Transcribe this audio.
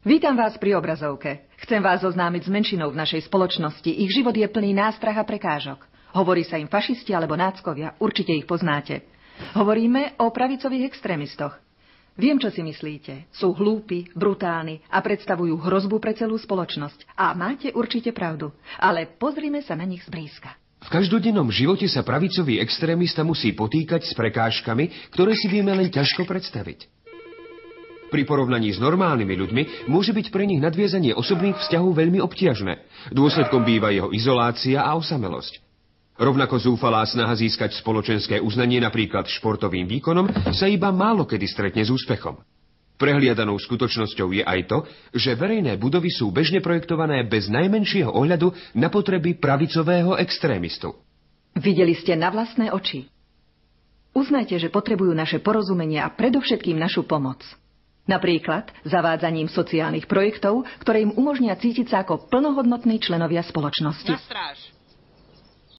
Vítam vás pri obrazovke. Chcem vás zoznámiť s menšinou v našej spoločnosti. Ich život je plný nástrah a prekážok. Hovorí sa im fašisti alebo náckovia, určite ich poznáte. Hovoríme o pravicových extrémistoch. Viem, čo si myslíte. Sú hlúpi, brutálni a predstavujú hrozbu pre celú spoločnosť. A máte určite pravdu. Ale pozrime sa na nich zblízka. V každodennom živote sa pravicový extrémista musí potýkať s prekážkami, ktoré si vieme len ťažko predstaviť. Pri porovnaní s normálnymi ľuďmi môže byť pre nich nadviazanie osobných vzťahov veľmi obťažné. Dôsledkom býva jeho izolácia a osamelosť. Rovnako zúfalá snaha získať spoločenské uznanie napríklad športovým výkonom sa iba málo kedy stretne s úspechom. Prehliadanou skutočnosťou je aj to, že verejné budovy sú bežne projektované bez najmenšieho ohľadu na potreby pravicového extrémistu. Videli ste na vlastné oči. Uznajte, že potrebujú naše porozumenie a predovšetkým našu pomoc. Napríklad zavádzaním sociálnych projektov, ktoré im umožnia cítiť sa ako plnohodnotní členovia spoločnosti. Na stráž!